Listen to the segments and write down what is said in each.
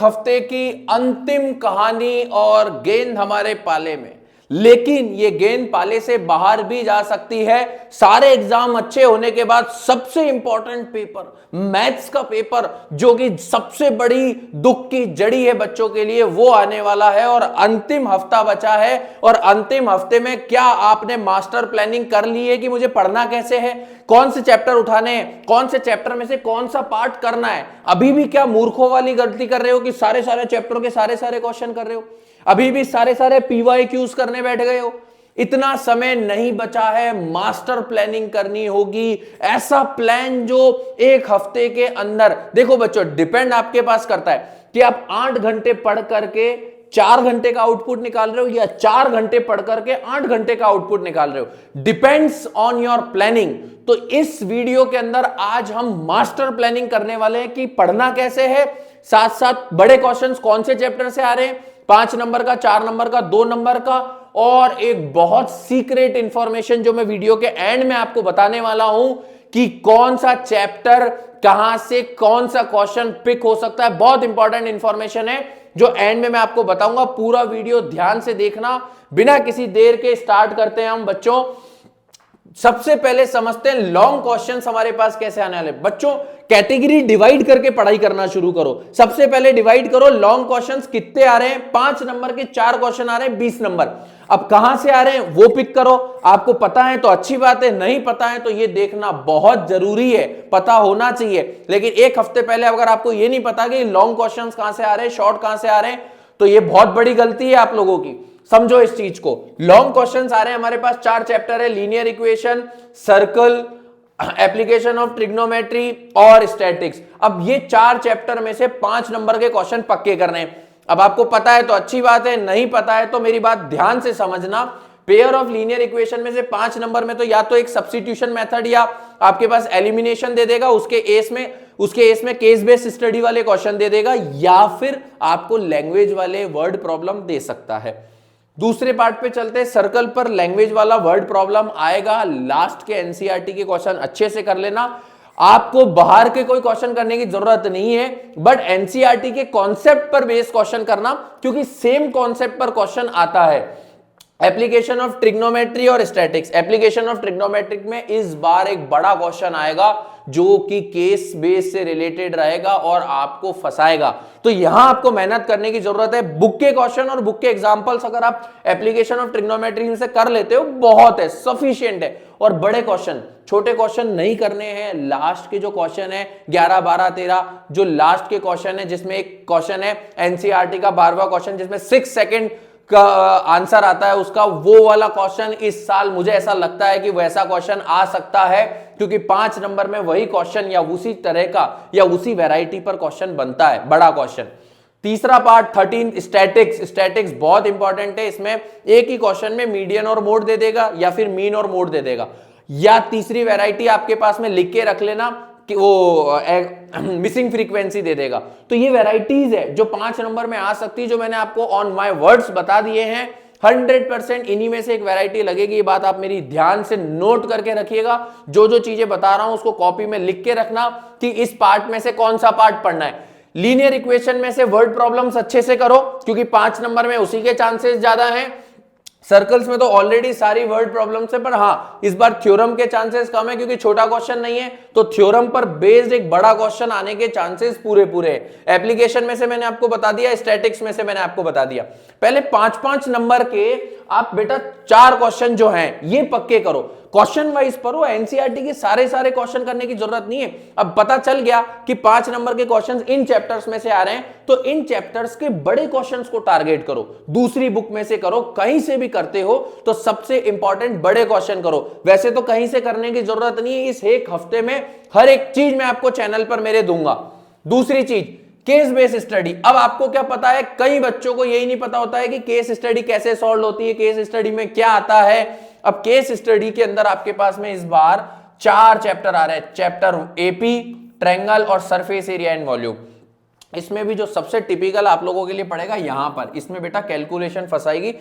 हफ्ते की अंतिम कहानी और गेंद हमारे पाले में, लेकिन ये गेंद पाले से बाहर भी जा सकती है। सारे एग्जाम अच्छे होने के बाद सबसे इंपॉर्टेंट पेपर, मैथ्स का पेपर, जो कि सबसे बड़ी दुख की जड़ी है बच्चों के लिए, वो आने वाला है और अंतिम हफ्ता बचा है। और अंतिम हफ्ते में क्या आपने मास्टर प्लानिंग कर ली है कि मुझे पढ़ना कैसे है, कौन से चैप्टर उठाने हैं, कौन से चैप्टर में से कौन सा पार्ट करना है? अभी भी क्या मूर्खों वाली गलती कर रहे हो कि सारे चैप्टर के सारे क्वेश्चन कर रहे हो? अभी भी सारे PYQs करने बैठ गए हो? इतना समय नहीं बचा है, मास्टर प्लानिंग करनी होगी। ऐसा प्लान जो एक हफ्ते के अंदर, देखो बच्चों, डिपेंड आपके पास करता है कि आप 8 घंटे पढ़ करके 4 घंटे का आउटपुट निकाल रहे हो या 4 घंटे पढ़ करके 8 घंटे का आउटपुट निकाल रहे हो। Depends on your planning. तो इस वीडियो के अंदर आज हम मास्टर प्लानिंग करने वाले हैं कि पढ़ना कैसे है, साथ साथ बड़े क्वेश्चंस कौन से चैप्टर से आ रहे हैं, 5 नंबर का, 4 नंबर का, 2 नंबर का, और एक बहुत सीक्रेट इंफॉर्मेशन जो मैं वीडियो के एंड में आपको बताने वाला हूं कि कौन सा चैप्टर कहां से कौन सा क्वेश्चन पिक हो सकता है। बहुत इंपॉर्टेंट इंफॉर्मेशन है जो एंड में मैं आपको बताऊंगा। पूरा वीडियो ध्यान से देखना। बिना किसी देर के स्टार्ट करते हैं हम बच्चों। सबसे पहले समझते हैं लॉन्ग क्वेश्चंस हमारे पास कैसे आने वाले। बच्चों, कैटेगरी डिवाइड करके पढ़ाई करना शुरू करो। सबसे पहले डिवाइड करो लॉन्ग क्वेश्चंस कितने आ रहे हैं। 5 नंबर के 4 क्वेश्चन आ रहे हैं, 20 नंबर। अब कहां से आ रहे हैं वो पिक करो। आपको पता है तो अच्छी बात है, नहीं पता है तो ये देखना बहुत जरूरी है, पता होना चाहिए। लेकिन एक हफ्ते पहले अगर आपको ये नहीं पता कि लॉन्ग क्वेश्चंस कहां से आ रहे हैं, शॉर्ट कहां से आ रहे हैं, तो ये बहुत बड़ी गलती है आप लोगों की। समझो इस चीज को। लॉन्ग क्वेश्चंस आ रहे हैं हमारे पास, 4 चैप्टर है, linear equation, circle, application of trigonometry और स्टैटिक्स। अब ये 4 चैप्टर में से 5 नंबर के क्वेश्चन पक्के करने हैं। अब आपको पता है तो अच्छी बात है, नहीं पता है तो मेरी बात ध्यान से समझना। पेयर ऑफ लीनियर इक्वेशन में से 5 नंबर में तो या तो एक सब्स्टिट्यूशन मेथड या आपके पास एलिमिनेशन दे देगा, उसके एस में केस बेस्ड स्टडी वाले क्वेश्चन दे देगा, या फिर आपको लैंग्वेज वाले वर्ड प्रॉब्लम दे सकता है। दूसरे पार्ट पे चलते हैं। सर्कल पर लैंग्वेज वाला वर्ड प्रॉब्लम आएगा। लास्ट के एनसीईआरटी के क्वेश्चन अच्छे से कर लेना। आपको बाहर के कोई क्वेश्चन करने की जरूरत नहीं है, बट एनसीईआरटी के कॉन्सेप्ट पर बेस्ड क्वेश्चन करना, क्योंकि सेम कॉन्सेप्ट पर क्वेश्चन आता है। एप्लीकेशन ऑफ ट्रिग्नोमेट्री और स्टैटिक्स। एप्लीकेशन ऑफ ट्रिग्नोमेट्रिक में इस बार एक बड़ा क्वेश्चन आएगा जो कि केस बेस से रिलेटेड रहेगा और आपको फंसाएगा। तो यहां आपको मेहनत करने की जरूरत है। बुक के क्वेश्चन और बुक के एग्जांपल्स अगर आप एप्लीकेशन ऑफ ट्रिग्नोमेट्री से कर लेते हो, बहुत है, सफिशिएंट है। और बड़े क्वेश्चन, छोटे क्वेश्चन नहीं करने हैं। लास्ट के जो क्वेश्चन है 11, 12, 13, जो लास्ट के क्वेश्चन है, जिसमें एक क्वेश्चन है एनसीईआरटी का 12वां क्वेश्चन जिसमें 6 सेकंड का आंसर आता है, उसका वो वाला क्वेश्चन इस साल मुझे ऐसा लगता है कि वैसा क्वेश्चन आ सकता है, क्योंकि 5 नंबर में वही क्वेश्चन या उसी तरह का या उसी वैरायटी पर क्वेश्चन बनता है, बड़ा क्वेश्चन। तीसरा पार्ट 13 स्टैटिक्स। स्टैटिक्स बहुत इंपॉर्टेंट है। इसमें एक ही क्वेश्चन में मीडियन और मोड दे देगा या फिर मीन और मोड दे देगा, या तीसरी वैरायटी आपके पास में लिख के रख लेना कि वो मिसिंग फ्रीक्वेंसी दे देगा। तो ये वैरायटीज है जो 5 नंबर में आ सकती है, जो मैंने आपको ऑन माय वर्ड्स बता दिए हैं। 100% इन्हीं में से एक वैरायटी लगेगी। ये बात आप मेरी ध्यान से नोट करके रखिएगा। जो जो चीजें बता रहा हूं उसको कॉपी में लिख के रखना कि इस पार्ट में से कौन सा पार्ट पढ़ना है। लीनियर इक्वेशन में से वर्ड प्रॉब्लम्स अच्छे से करो, क्योंकि 5 नंबर में उसी के चांसेस ज्यादा हैं। सर्कल्स में तो ऑलरेडी सारी वर्ड प्रॉब्लम्स है, पर हाँ इस बार थ्योरम के चांसेस कम है, क्योंकि छोटा क्वेश्चन नहीं है, तो थ्योरम पर बेस्ड एक बड़ा क्वेश्चन आने के चांसेस पूरे हैं। एप्लीकेशन में से मैंने आपको बता दिया, स्टैटिक्स में से मैंने आपको बता दिया। पहले 5-5 नंबर के आप बेटा 4 क्वेश्चन जो हैं ये पक्के करो, क्वेश्चन वाइज पढ़ो। एनसीईआरटी के सारे क्वेश्चन करने की जरूरत नहीं है। अब पता चल गया कि 5 नंबर के क्वेश्चंस इन चैप्टर्स में से आ रहे हैं, तो इन चैप्टर्स के बड़े क्वेश्चंस को टारगेट करो। दूसरी बुक में से करो, कहीं से भी करते हो तो सबसे इंपॉर्टेंट बड़े क्वेश्चन करो। वैसे तो कहीं से करने की जरूरत नहीं है। इस एक हफ्ते में हर एक चीज मैं आपको चैनल पर मेरे दूंगा। दूसरी चीज, केस बेस्ड स्टडी। अब आपको क्या पता है, कई बच्चों को यही नहीं पता होता है कि केस स्टडी कैसे सॉल्व होती है, केस स्टडी में क्या आता है। अब केस स्टडी के अंदर आपके पास में इस बार 4 चैप्टर आ रहे हैं। चैप्टर एपी, ट्रायंगल और सरफेस एरिया एंड वॉल्यूम। इसमें भी जो सबसे टिपिकल आप लोगों के लिए पड़ेगा यहां पर, इसमें बेटा कैलकुलेशन फंसाएगी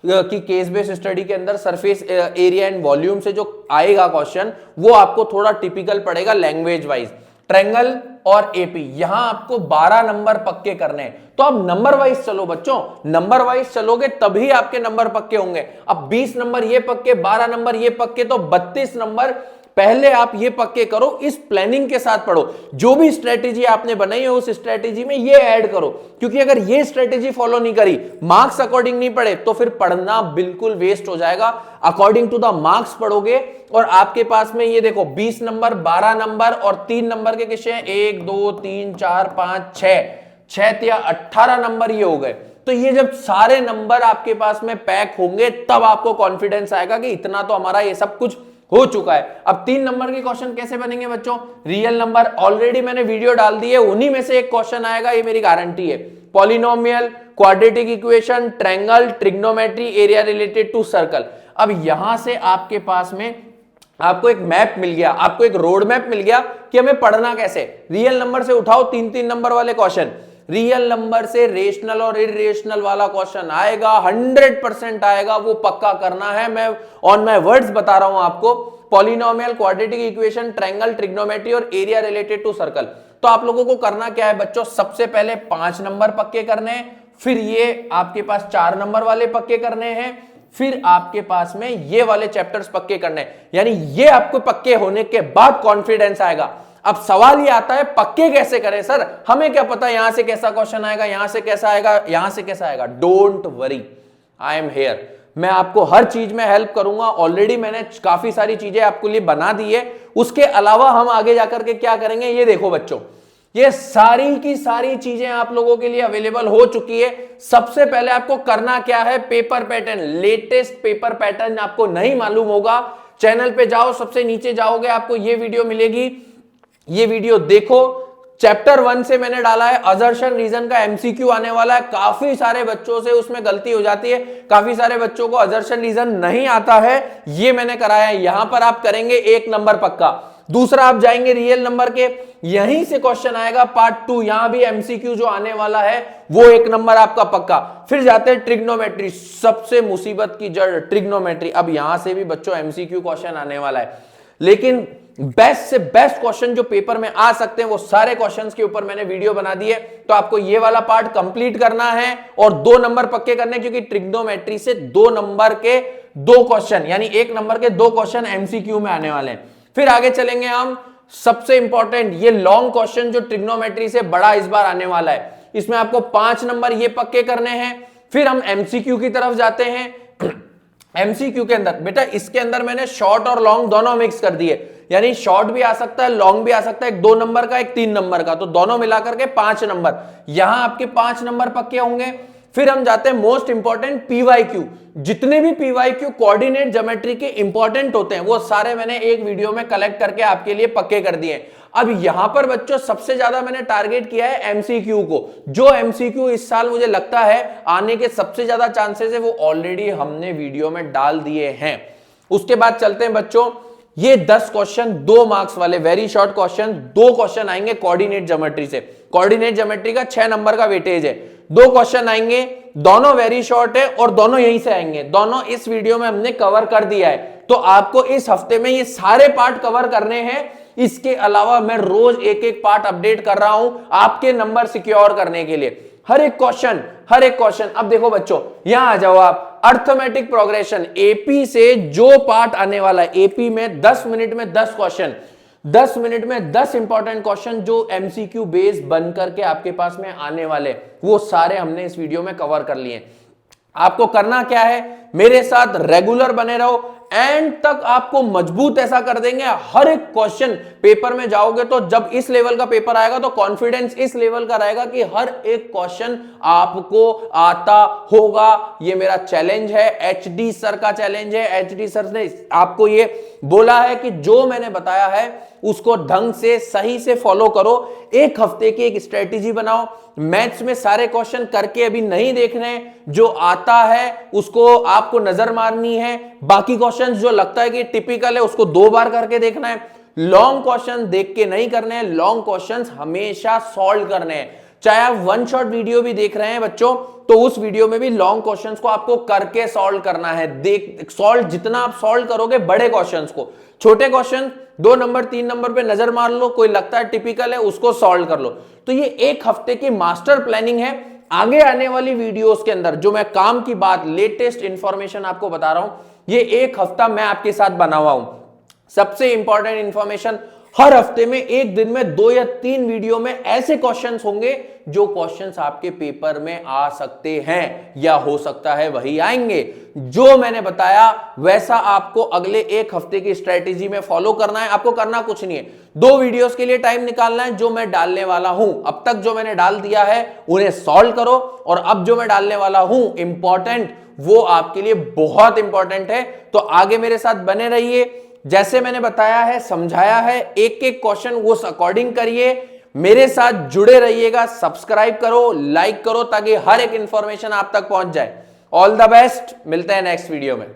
कि केस बेस्ड स्टडी के अंदर सरफेस एरिया एंड वॉल्यूम से जो आएगा क्वेश्चन, वो आपको थोड़ा टिपिकल पड़ेगा लैंग्वेज वाइज। ट्रायंगल और एपी, यहां आपको 12 नंबर पक्के करने हैं। तो अब नंबर वाइज चलो बच्चों, नंबर वाइज चलोगे तभी आपके नंबर पक्के होंगे। अब 20 नंबर ये पक्के, 12 नंबर ये पक्के, तो 32 नंबर पहले आप ये पक्के करो, इस प्लानिंग के साथ पढ़ो। जो भी स्ट्रेटेजी आपने बनाई है उस स्ट्रेटेजी में ये ऐड करो, क्योंकि अगर ये स्ट्रेटेजी फॉलो नहीं करी, मार्क्स अकॉर्डिंग नहीं पढ़े, तो फिर पढ़ना बिल्कुल वेस्ट हो जाएगा। अकॉर्डिंग टू द मार्क्स पढ़ोगे और आपके पास में ये देखो 20 नंबर, 12 नंबर और 3 नंबर के किस्से हैं, 1 2 3 4 5 6 या 18 नंबर ये हो गए। तो ये जब सारे नंबर आपके पास में पैक होंगे तब आपको कॉन्फिडेंस आएगा कि इतना तो हमारा ये सब कुछ हो चुका है। अब 3 नंबर के क्वेश्चन कैसे बनेंगे बच्चों? रियल नंबर ऑलरेडी मैंने वीडियो डाल दी है, उन्हीं में से एक क्वेश्चन आएगा, ये मेरी गारंटी है। Polynomial, quadratic equation, triangle, trigonometry, area related to circle. अब यहां से आपके पास में आपको एक मैप मिल गया, आपको एक रोड मैप मिल गया कि हमें पढ़ना कैसे। रियल नंबर से उठाओ 3-3 नंबर वाले क्वेश्चन, रियल नंबर से रेशनल और इरेशनल वाला क्वेश्चन आएगा, 100% आएगा, वो पक्का करना है। मैं ऑन माय वर्ड्स बता रहा हूं आपको। Polynomial, quadratic equation, triangle, trigonometry और एरिया रिलेटेड टू सर्कल। तो आप लोगों को करना क्या है बच्चों? सबसे पहले 5 नंबर पक्के करने हैं, फिर ये आपके पास 4 नंबर वाले पक्के करने हैं, फिर आपके पास में ये वाले चैप्टर्स पक्के करने हैं। यानी ये आपको पक्के होने के बाद कॉन्फिडेंस आएगा। अब सवाल ये आता है पक्के कैसे करें सर? हमें क्या पता यहां से कैसा क्वेश्चन आएगा, यहां से कैसा आएगा, यहां से कैसा आएगा। Don't worry, I am here. मैं आपको हर चीज में हेल्प करूंगा। ऑलरेडी मैंने काफी सारी चीजें आपके लिए बना दी है। उसके अलावा हम आगे जाकर के क्या करेंगे, ये देखो बच्चों, ये सारी की सारी चीजें आप लोगों के लिए अवेलेबल हो चुकी है। सबसे पहले आपको करना क्या है, paper pattern, latest paper pattern आपको नहीं मालूम होगा, चैनल पे जाओ, सबसे नीचे जाओगे आपको ये वीडियो मिलेगी, ये वीडियो देखो। चैप्टर 1 से मैंने डाला है, असर्शन रीजन का एमसीक्यू आने वाला है। काफी सारे बच्चों से उसमें गलती हो जाती है, काफी सारे बच्चों को असर्शन रीजन नहीं आता है, ये मैंने कराया है। यहां पर आप करेंगे 1 नंबर पक्का। दूसरा आप जाएंगे रियल नंबर के, यहीं से क्वेश्चन आएगा पार्ट 2, यहां भी एमसीक्यू जो आने वाला है वो 1 नंबर आपका पक्का। फिर जाते हैं ट्रिग्नोमेट्री, सबसे मुसीबत की जड़ ट्रिग्नोमेट्री। अब यहां से भी बच्चों एमसीक्यू क्वेश्चन आने वाला है, लेकिन बेस्ट से बेस्ट क्वेश्चन जो पेपर में आ सकते हैं वो सारे क्वेश्चंस के ऊपर मैंने वीडियो बना दी है। तो आपको ये वाला पार्ट कंप्लीट करना है और 2 नंबर पक्के करने, क्योंकि ट्रिग्नोमेट्री से 2 नंबर के 2 क्वेश्चन, यानी 1 नंबर के 2 क्वेश्चन एमसीक्यू में आने वाले हैं। फिर आगे चलेंगे हम, सबसे इंपॉर्टेंट ये लॉन्ग क्वेश्चन जो ट्रिग्नोमेट्री से बड़ा इस बार आने वाला है, इसमें आपको 5 नंबर ये पक्के करने हैं। फिर हम एमसीक्यू की तरफ जाते हैं। एमसीक्यू के अंदर बेटा, इसके अंदर मैंने शॉर्ट और लॉन्ग दोनों मिक्स कर दिए, यानी शॉर्ट भी आ सकता है, लॉन्ग भी आ सकता है, एक 2 नंबर का, एक 3 नंबर का, तो दोनों मिलाकर के 5 नंबर। यहां आपके 5 नंबर पक्के होंगे। फिर हम जाते हैं मोस्ट इंपॉर्टेंट पीवाईक्यू। जितने भी पीवाईक्यू कोऑर्डिनेट ज्योमेट्री के इंपॉर्टेंट होते हैं वो सारे मैंने एक वीडियो में कलेक्ट करके आपके लिए पक्के कर दिए। अब यहां पर बच्चों सबसे ज्यादा मैंने टारगेट किया है एमसीक्यू को। जो एमसीक्यू इस साल मुझे लगता है आने के सबसे ज्यादा चांसेस है वो ऑलरेडी हमने वीडियो में डाल दिए हैं। उसके बाद चलते हैं बच्चों, ये 10 क्वेश्चन 2 मार्क्स वाले वेरी शॉर्ट क्वेश्चन, 2 क्वेश्चन आएंगे कोऑर्डिनेट ज्योमेट्री से। कोऑर्डिनेट ज्योमेट्री का 6 नंबर का वेटेज है, 2 क्वेश्चन आएंगे, दोनों वेरी शॉर्ट है और दोनों यहीं से आएंगे। दोनों इस वीडियो में हमने कवर कर दिया है, तो आपको इस हफ्ते में ये सारे पार्ट कवर करने हैं। इसके अलावा मैं रोज एक एक पार्ट अपडेट कर रहा हूं आपके नंबर सिक्योर करने के लिए। हर एक क्वेश्चन। अब देखो बच्चों, यहां आ जाओ आप, अर्थमेटिक प्रोग्रेशन एपी से जो पार्ट आने वाला है, एपी में 10 मिनट में 10 क्वेश्चन, 10 मिनट में 10 इंपॉर्टेंट क्वेश्चन जो एमसीक्यू बेस बन करके आपके पास में आने वाले, वो सारे हमने इस वीडियो में कवर कर लिए। आपको करना क्या है, मेरे साथ रेगुलर बने रहो, एंड तक आपको मजबूत ऐसा कर देंगे। हर एक क्वेश्चन पेपर में जाओगे तो जब इस लेवल का पेपर आएगा तो कॉन्फिडेंस इस लेवल का रहेगा कि हर एक क्वेश्चन आपको आता होगा। ये मेरा चैलेंज है, एचडी सर का चैलेंज है। एचडी सर ने आपको ये बोला है कि जो मैंने बताया है उसको ढंग से सही से फॉलो करो। एक हफ्ते की एक स्ट्रेटेजी बनाओ। मैथ्स में सारे क्वेश्चन करके अभी नहीं देखने, जो आता है उसको आपको नजर मारनी है। बाकी क्वेश्चन जो लगता है कि टिपिकल है उसको 2 बार करके देखना है। लॉन्ग क्वेश्चन देख के नहीं करने हैं, लॉन्ग क्वेश्चन हमेशा सॉल्व करने हैं। चाहे आप वन शॉट वीडियो भी देख रहे हैं बच्चों, तो उस वीडियो में भी लॉन्ग क्वेश्चंस को आपको करके सॉल्व करना है। जितना आप सॉल्व करोगे बड़े क्वेश्चंस को, छोटे क्वेश्चन 2 नंबर 3 नंबर पे नजर मार लो, कोई लगता है टिपिकल है उसको सॉल्व कर लो। तो ये एक हफ्ते की मास्टर प्लानिंग है। आगे आने वाली वीडियोस के अंदर जो मैं काम की बात, लेटेस्ट इंफॉर्मेशन आपको बता रहा हूं, ये एक हफ्ता मैं आपके साथ बना हुआ हूं। सबसे इंपॉर्टेंट इंफॉर्मेशन, हर हफ्ते में एक दिन में 2 या 3 वीडियो में ऐसे क्वेश्चंस होंगे जो क्वेश्चंस आपके पेपर में आ सकते हैं या हो सकता है वही आएंगे। जो मैंने बताया वैसा आपको अगले एक हफ्ते की स्ट्रेटेजी में फॉलो करना है। आपको करना कुछ नहीं है, 2 वीडियोस के लिए टाइम निकालना है जो मैं डालने वाला हूं। अब तक जो मैंने डाल दिया है उन्हें सॉल्व करो, और अब जो मैं डालने वाला हूं इंपॉर्टेंट, वो आपके लिए बहुत इंपॉर्टेंट है। तो आगे मेरे साथ बने रहिए। जैसे मैंने बताया है, समझाया है, एक एक क्वेश्चन उस अकॉर्डिंग करिए। मेरे साथ जुड़े रहिएगा, सब्सक्राइब करो, लाइक करो, ताकि हर एक इंफॉर्मेशन आप तक पहुंच जाए। ऑल द बेस्ट, मिलते हैं नेक्स्ट वीडियो में।